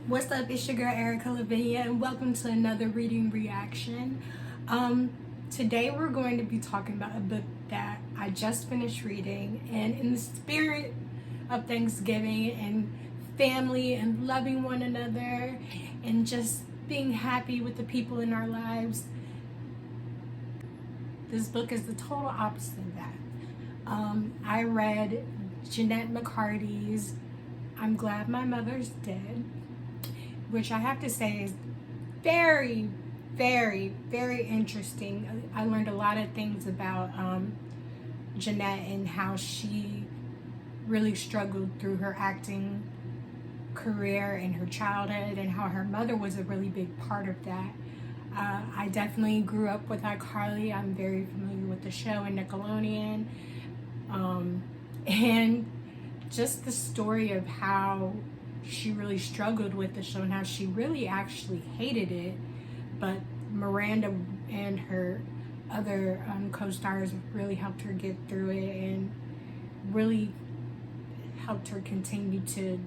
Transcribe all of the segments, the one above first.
What's up? It's your girl Erica Lavinia, and welcome to another reading reaction. Today we're going to be talking about a book that I just finished reading, and in the spirit of Thanksgiving and family and loving one another and just being happy with the people in our lives, this book is the total opposite of that. I read Jennette McCurdy's I'm Glad My Mother's Dead, which I have to say is very, very, very interesting. I learned a lot of things about Jennette and how she really struggled through her acting career in her childhood, and how her mother was a really big part of that. I definitely grew up with iCarly. I'm very familiar with the show and Nickelodeon. And just the story of how she really struggled with the show and how she really actually hated it, but Miranda and her other co-stars really helped her get through it and really helped her continue to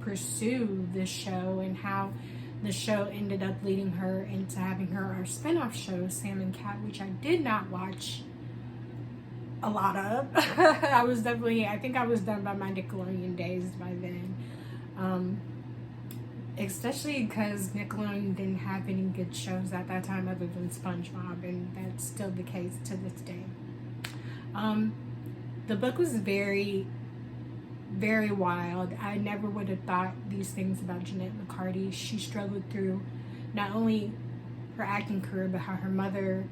pursue this show, and how the show ended up leading her into having her spin-off show Sam and Cat, which I did not watch a lot of. I think I was done by my Nickelodeon days by then. Especially because Nickelodeon didn't have any good shows at that time other than SpongeBob, and that's still the case to this day. The book was very, very wild. I never would have thought these things about Jennette McCurdy. She struggled through not only her acting career, but how her mother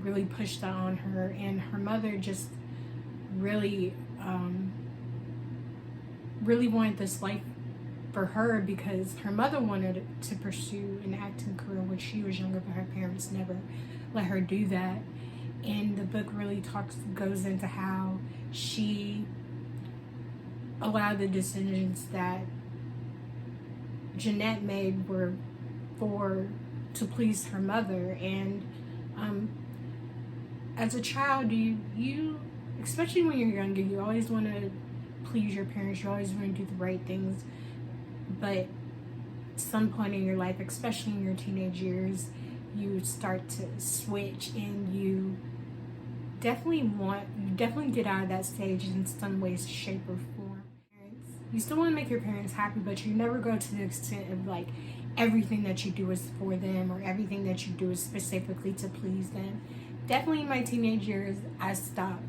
really pushed that on her, and her mother just really really wanted this life for her, because her mother wanted to pursue an acting career when she was younger, but her parents never let her do that. And the book really goes into how she allowed the decisions that Jennette made were to please her mother. And as a child, you especially when you're younger, you always want to please your parents. You always want to do the right things. But at some point in your life, especially in your teenage years, you start to switch, and you definitely get out of that stage in some ways, shape, or form. You still want to make your parents happy, but you never go to the extent of like everything that you do is for them, or everything that you do is specifically to please them. Definitely in my teenage years, I stopped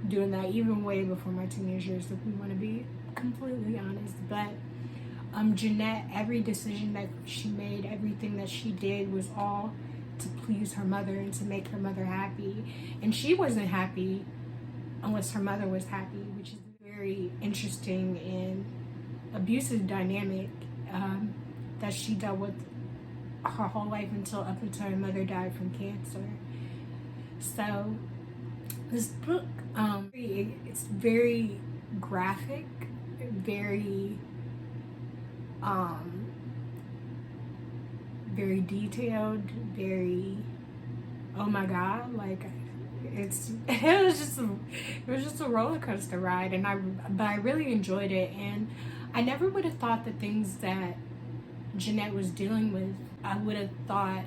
doing that, even way before my teenage years, if we want to be completely honest. But Jennette, every decision that she made, everything that she did was all to please her mother and to make her mother happy. And she wasn't happy unless her mother was happy, which is a very interesting and abusive dynamic that she dealt with her whole life up until her mother died from cancer. So this book, it's very graphic, very very detailed, very, oh my god, like it was just a roller coaster ride. And I really enjoyed it, and I never would have thought the things that Jennette was dealing with. I would have thought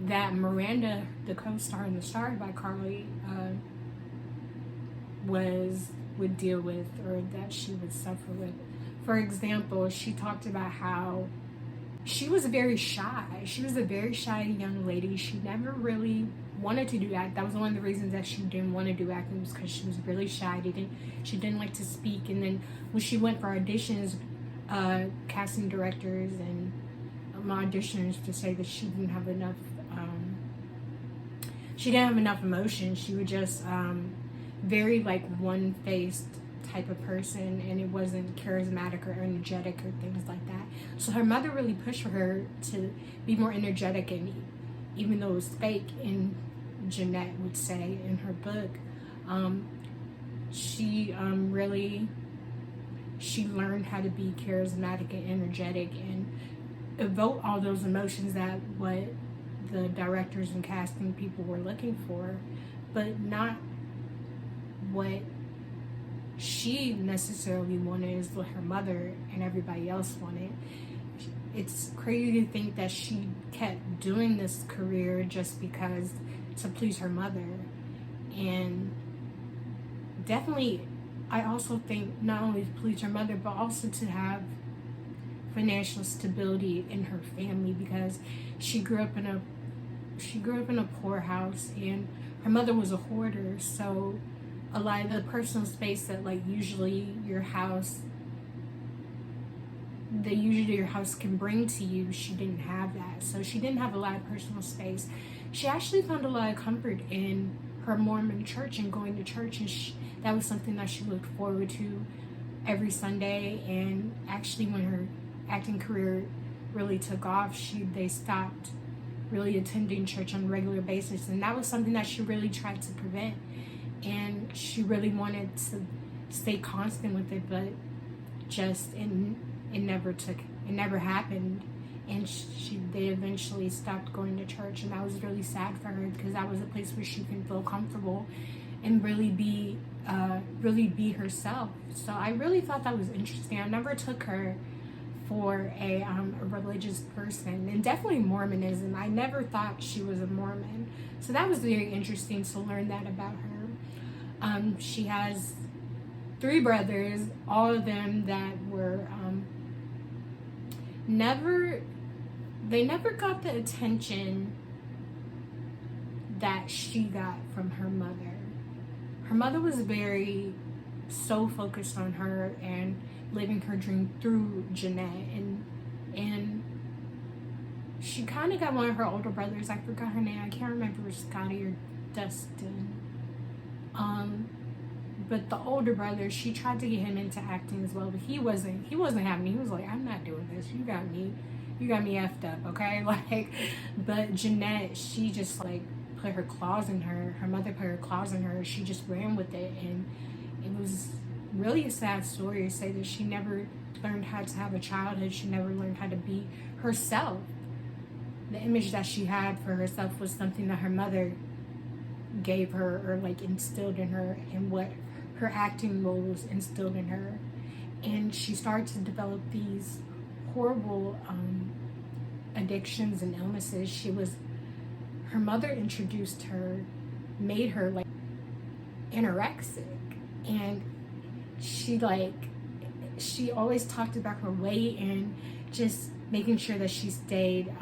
that Miranda, the co-star and the star of iCarly, would deal with, or that she would suffer with. For example, she talked about how she was very shy. She was a very shy young lady. She never really wanted to do act. That was one of the reasons that she didn't want to do acting, was because she was really shy. She didn't like to speak. And then when she went for auditions, casting directors and auditioners to say that she didn't have enough emotion. She would just very like one-faced type of person, and it wasn't charismatic or energetic or things like that. So her mother really pushed for her to be more energetic, and even though it was fake, and Jennette would say in her book, she learned how to be charismatic and energetic and evoke all those emotions that what the directors and casting people were looking for, but not what she necessarily wanted is what her mother and everybody else wanted. It's crazy to think that she kept doing this career just because to please her mother. And definitely, I also think not only to please her mother, but also to have financial stability in her family, because she grew up in a poor house, and her mother was a hoarder. So a lot of the personal space that like usually your house can bring to you, she didn't have that. So she didn't have a lot of personal space. She actually found a lot of comfort in her Mormon church and going to church, and that was something that she looked forward to every Sunday. And actually, when her acting career really took off, they stopped really attending church on a regular basis, and that was something that she really tried to prevent. And she really wanted to stay constant with it, but just it never happened. And they eventually stopped going to church, and that was really sad for her, because that was a place where she can feel comfortable and really be herself. So I really thought that was interesting. I never took her for a religious person, and definitely Mormonism. I never thought she was a Mormon, so that was very interesting to learn that about her. She has 3 brothers, all of them that were never got the attention that she got from her mother. Her mother was so focused on her and living her dream through Jennette, and she kind of got one of her older brothers, I forgot her name, I can't remember if it was Scotty or Dustin, but the older brother, she tried to get him into acting as well, but he wasn't having it. He was like, I'm not doing this, you got me effed up, okay? Like, but Jennette, she just like put her claws in her mother put her claws in her, she just ran with it. And it was really a sad story to say that she never learned how to have a childhood. She never learned how to be herself. The image that she had for herself was something that her mother gave her, or like instilled in her, and what her acting roles instilled in her. And she started to develop these horrible addictions and illnesses. Her mother introduced her, made her like anorexic, and she always talked about her weight and just making sure that she stayed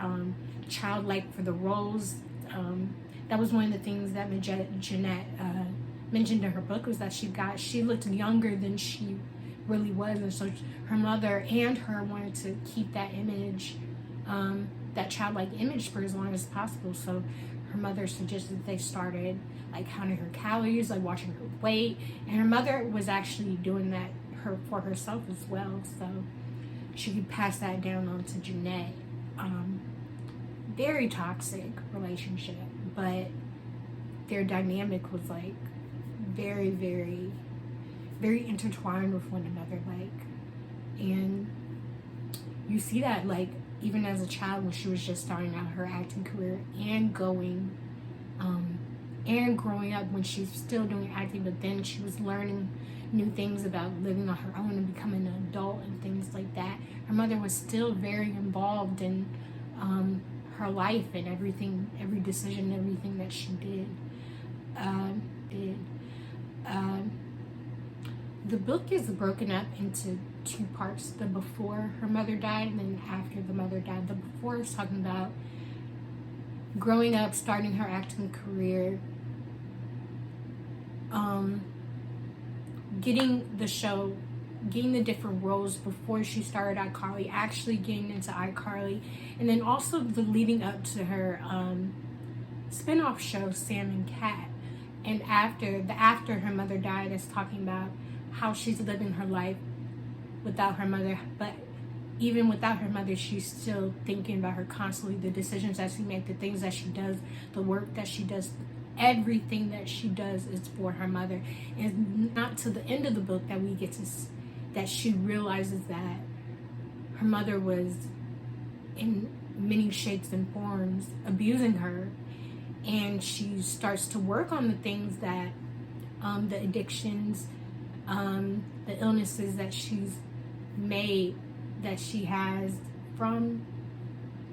childlike for the roles. That was one of the things that Jennette mentioned in her book, was that she looked younger than she really was, and so her mother and her wanted to keep that image, that childlike image, for as long as possible. So her mother suggested they started like counting her calories, like watching her weight, and her mother was actually doing that for herself as well, so she could pass that down on to Jennette. Very toxic relationship, but their dynamic was like very, very, very intertwined with one another, like, and you see that like even as a child, when she was just starting out her acting career, and growing up when she's still doing acting, but then she was learning new things about living on her own and becoming an adult and things like that. Her mother was still very involved in her life and everything, every decision, everything that she did. The book is broken up into 2 parts: the before her mother died, and then after the mother died. The before is talking about growing up, starting her acting career, getting the different roles before she started iCarly, actually getting into iCarly, and then also the leading up to her spin-off show Sam and Cat. And after her mother died, is talking about how she's living her life without her mother, but even without her mother, she's still thinking about her constantly, the decisions that she makes, the things that she does, the work that she does. Everything that she does is for her mother. And not to the end of the book that we get to, that she realizes that her mother was in many shapes and forms abusing her, and she starts to work on the things that the addictions, the illnesses that she's made, that she has from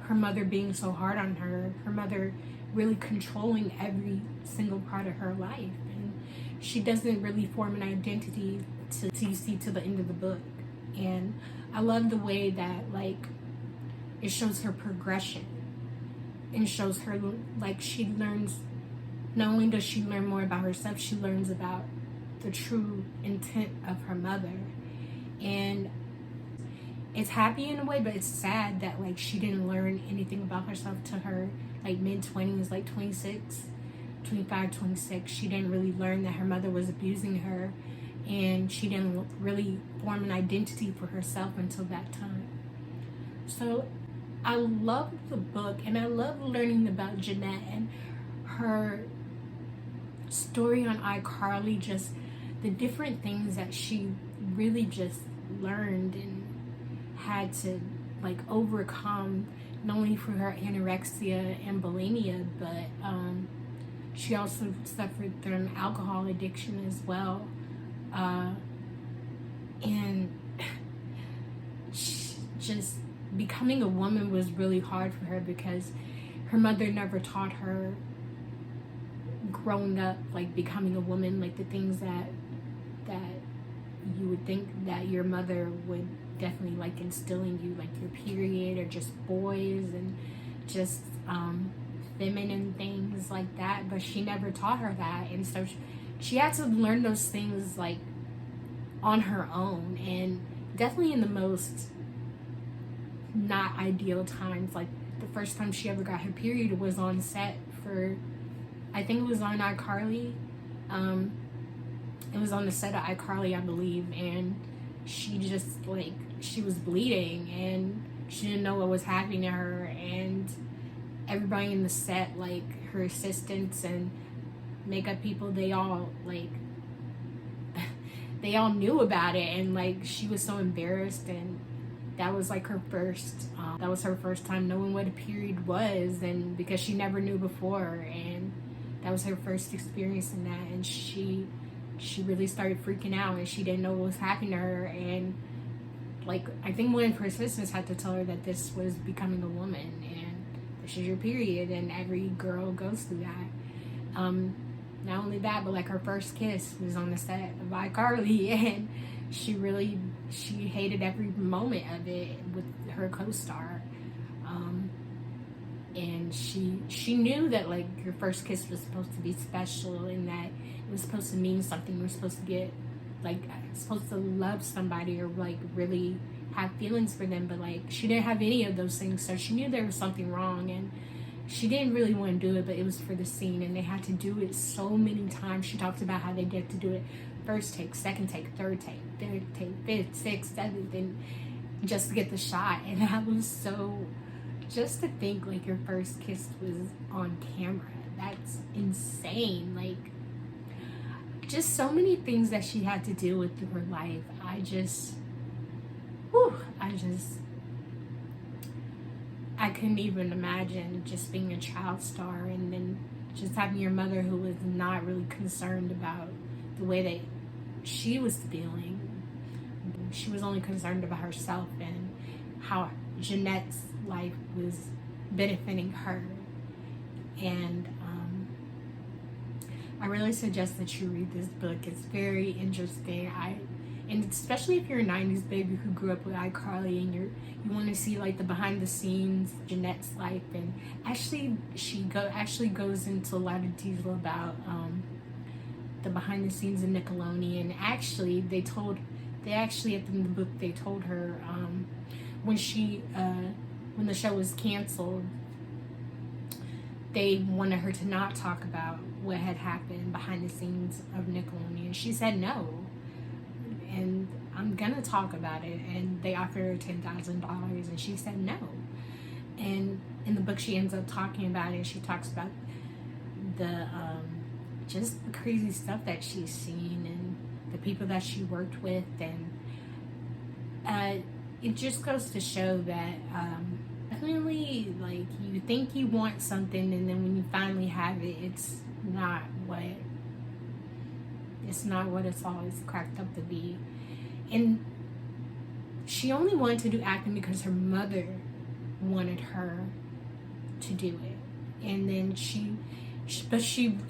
her mother being so hard on her, her mother really controlling every single part of her life. And she doesn't really form an identity to you see to the end of the book. And I love the way that, like, it shows her progression and shows her, like, she learns, not only does she learn more about herself, she learns about the true intent of her mother. And it's happy in a way, but it's sad that, like, she didn't learn anything about herself to her, like, mid-20s, like 26, 25, 26. She didn't really learn that her mother was abusing her, and she didn't really form an identity for herself until that time. So I love the book, and I love learning about Jennette and her story on iCarly, just the different things that she really just learned and had to, like, overcome, not only for her anorexia and bulimia, but she also suffered from an alcohol addiction as well. And just becoming a woman was really hard for her because her mother never taught her growing up, like, becoming a woman, like the things that you would think that your mother would definitely, like, instill in you, like your period, or just boys and just feminine things like that. But she never taught her that, and so she had to learn those things, like, on her own, and definitely in the most not ideal times. Like, the first time she ever got her period was on set for, I think it was on iCarly. It was on the set of iCarly, I believe, and she just, like, she was bleeding and she didn't know what was happening to her, and everybody in the set, like her assistants and makeup people, they all, like, they all knew about it, and, like, she was so embarrassed, and that was, like, her first time knowing what a period was, and because she never knew before, and that was her first experience in that, and she really started freaking out, and she didn't know what was happening to her. And, like, I think one of her assistants had to tell her that this was becoming a woman, and this is your period, and every girl goes through that. Not only that, but, like, her first kiss was on the set of iCarly, and she hated every moment of it with her co-star. And she knew that, like, your first kiss was supposed to be special, and that it was supposed to mean something. You were supposed to get, like, supposed to love somebody, or, like, really have feelings for them. But, like, she didn't have any of those things, so she knew there was something wrong, and she didn't really want to do it, but it was for the scene, and they had to do it so many times. She talked about how they get to do it first take, second take, third take, fifth, sixth, seventh, and just to get the shot. And that was so, just to think, like, your first kiss was on camera, that's insane. Like, just so many things that she had to deal with through her life. I couldn't even imagine just being a child star, and then just having your mother who was not really concerned about the way that she was feeling. She was only concerned about herself and how Jennette's life was benefiting her. And I really suggest that you read this book. It's very interesting. And especially if you're a 90s baby who grew up with iCarly, and you want to see, like, the behind the scenes Jennette's life. And actually she goes into a lot of detail about the behind the scenes of Nickelodeon. Actually at the end of the book they told her when the show was canceled, they wanted her to not talk about what had happened behind the scenes of Nickelodeon. She said no, and I'm gonna talk about it. And they offered her $10,000, and she said no. And in the book she ends up talking about it. She talks about the just the crazy stuff that she's seen, and the people that she worked with, and it just goes to show that definitely, like, you think you want something, and then when you finally have it, it's not It's not what it's always cracked up to be. And she only wanted to do acting because her mother wanted her to do it. And then she,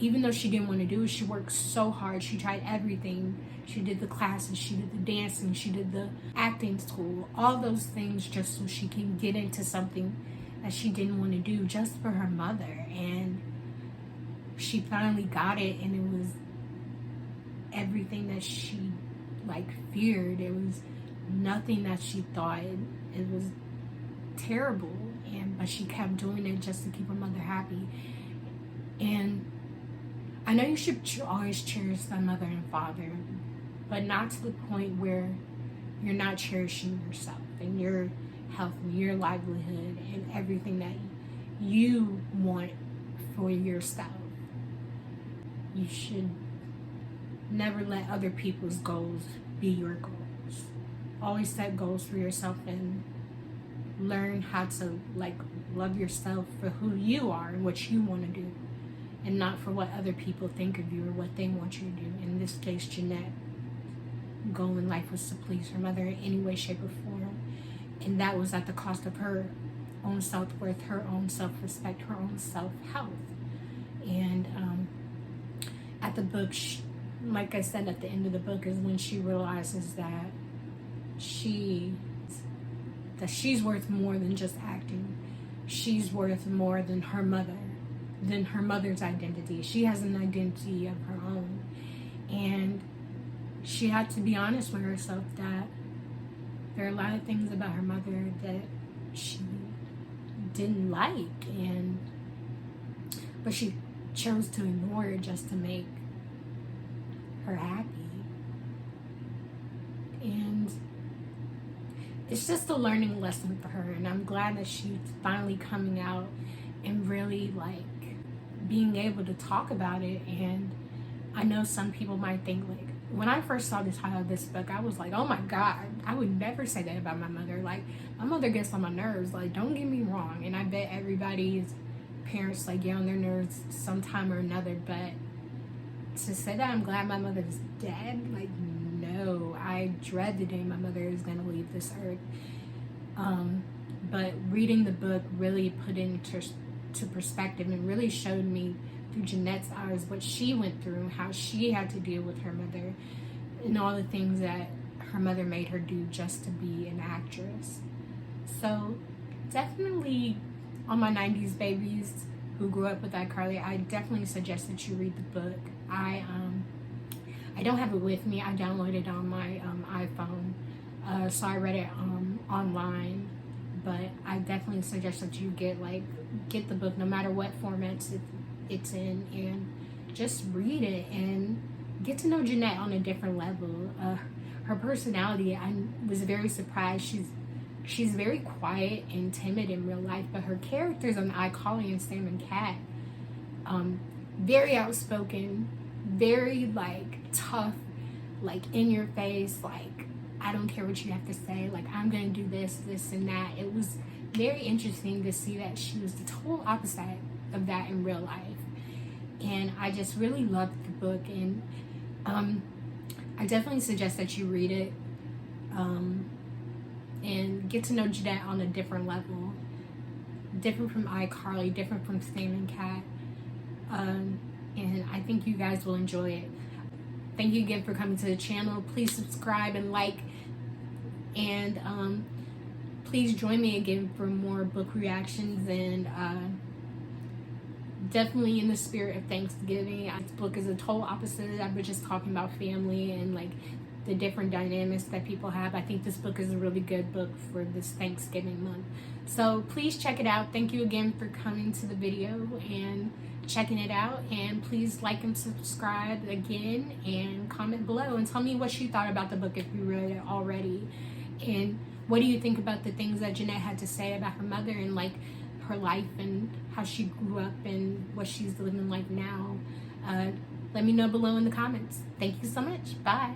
even though she didn't want to do it, she worked so hard. She tried everything. She did the classes, she did the dancing, she did the acting school, all those things just so she can get into something that she didn't want to do just for her mother. And she finally got it, and it was everything that she feared. It was nothing that she thought. It was terrible, but she kept doing it just to keep her mother happy. And I know you should always cherish thy mother and father, but not to the point where you're not cherishing yourself and your health and your livelihood and everything that you want for yourself. You should never let other people's goals be your goals. Always set goals for yourself and learn how to love yourself for who you are and what you want to do, and not for what other people think of you or what they want you to do. In this case, Jennette, goal in life was to please her mother in any way, shape, or form, and that was at the cost of her own self-worth, her own self-respect, her own self-health. And at the book, like I said, at the end of the book is when she realizes that she's worth more than just acting. She's worth more than her mother's identity. She has an identity of her own, and she had to be honest with herself that there are a lot of things about her mother that she didn't like, but she chose to ignore it just to make her happy. And it's just a learning lesson for her, and I'm glad that she's finally coming out and really being able to talk about it. And I know some people might think, when I first saw the title of this book, I was like, oh my God, I would never say that about my mother. My mother gets on my nerves, don't get me wrong, and I bet everybody's parents get on their nerves sometime or another, but to say that I'm glad my mother's dead, no, I dread the day my mother is going to leave this earth. But reading the book really put into perspective and really showed me through Jennette's eyes what she went through and how she had to deal with her mother and all the things that her mother made her do just to be an actress. So definitely, all my 90s babies who grew up with iCarly, I definitely suggest that you read the book. I don't have it with me. I downloaded it on my iPhone, so I read it online. But I definitely suggest that you get the book, no matter what format it's in, and just read it and get to know Jennette on a different level. Her personality, I was very surprised. She's very quiet and timid in real life, but her characters on iCarly and Sam and Cat, very outspoken, very tough, in your face, I don't care what you have to say, I'm gonna do this and that. It was very interesting to see that she was the total opposite of that in real life, and I just really loved the book. And I definitely suggest that you read it and get to know Jennette on a different level, different from iCarly, different from Sam and Cat, and I think you guys will enjoy it. Thank you again for coming to the channel. Please subscribe and like, and please join me again for more book reactions, and definitely in the spirit of Thanksgiving. This book is a total opposite. I've been just talking about family and the different dynamics that people have. I think this book is a really good book for this Thanksgiving month. So please check it out. Thank you again for coming to the video and checking it out, and please like and subscribe again, and comment below and tell me what you thought about the book if you read it already, and what do you think about the things that Jennette had to say about her mother and her life and how she grew up and what she's living now. Let me know below in the comments. Thank you so much. Bye.